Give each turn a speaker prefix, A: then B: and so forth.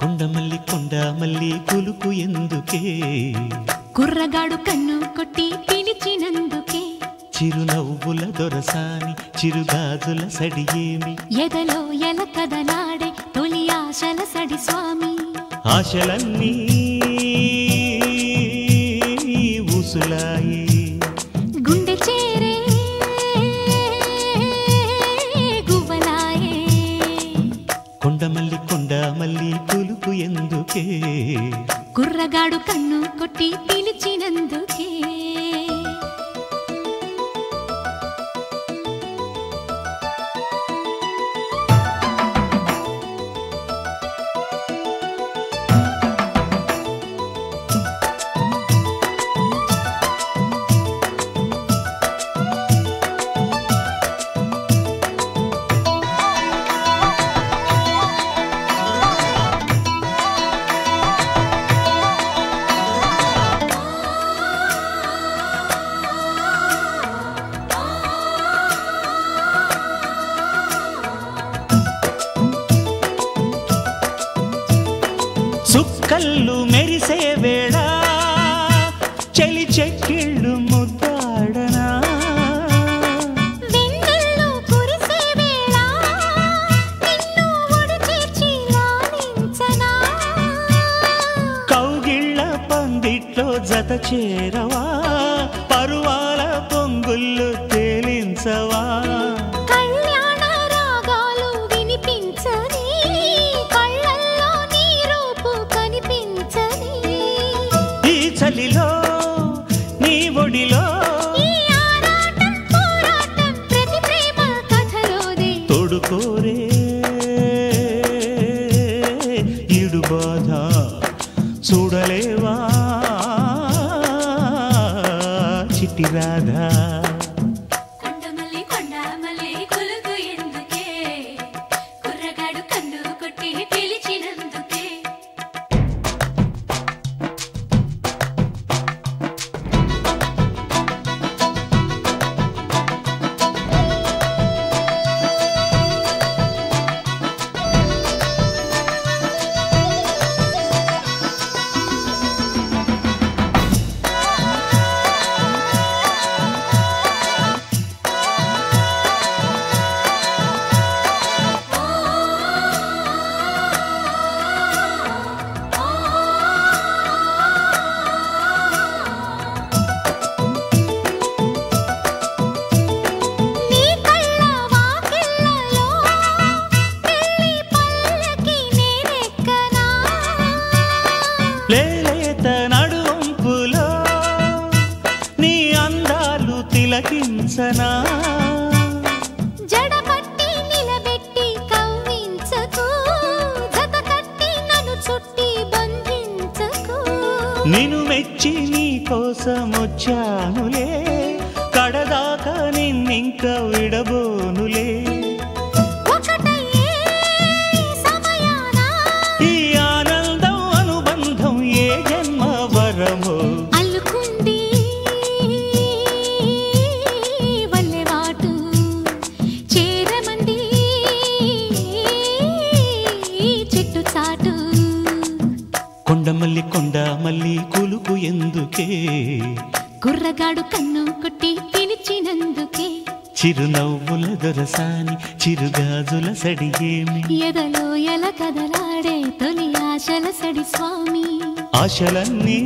A: కొండమల్లి కులుకు ఎందుకే
B: కుర్రగాడు కన్ను కొట్టి పిలిచినందుకే
A: చిరునవ్వుల దొరసాని చిరుగాజుల సడియేమి
B: ఎదలో ఎల కదలాడే తొలి ఆశల సడి స్వామి
A: ఆశలన్నీ ఊసులాయే
B: గుండె చేరే గువ్వలాయే
A: కొండమల్లి కులుకు ఎందుకే
B: కుర్రగాడు కన్ను కొట్టి పిలిచినందుకే
A: సుక్కల్లు మెరిసే వేళ చెలి చెక్కిళ్ళు ముద్దాడనా
B: వెన్నెల్లో కురిసే వేళ నిన్ను ఒడి చేర్చి లాలించనా
A: కౌగిళ్ళ పందిట్లో జత చేరవా పరువాల పొంగుళ్ళు తేలించవా
B: కళ్యాణ రాగాలు వినిపించని కళ్ళల్లో నీ రూపు కనిపించని
A: ఈ చలిలో నీ ఒడిలో
B: ఈ ఆరాటం పోరాటం ప్రతి ప్రేమ కథలోదే
A: తోడుకోరే ఈడు బాధ చూడలేవా చిట్టి రాధా
B: కొండమల్లి కులుకు ఎందుకే కుర్రగాడు కన్ను కొట్టి పిలిచినందుకే నీ కళ్ళ వాకిళ్ళలో పెళ్లి పల్లకి నేనెక్కనా
A: లేలేత నడుంపులో నీ అందాలు తిలకించనా
B: జడపట్టి నిలబెట్టి కవ్వించకు జత కట్టి నన్ను చుట్టి బంధించకు
A: నిన్ను మెచ్చి నీ కోసం వచ్చానులే కడదాకా నిన్నింక విడబోనులే
B: ఒకటయ్యే సమయాన
A: ఈ ఆనందం అనుబంధం ఏ జన్మ వరమో
B: అల్లుకుంది వల్లెవాటు చేరమంది చెట్టు చాటు
A: కొండమల్లి కులుకు ఎందుకే
B: కుర్రగాడు కన్ను కొట్టి పిలిచినందుకే
A: చిరునవ్వుల దొరసాని చిరుగాజుల సడియేమి
B: ఎదలో ఎల కదలాడే తొలి ఆశల సడి స్వామి
A: ఆశలన్నీ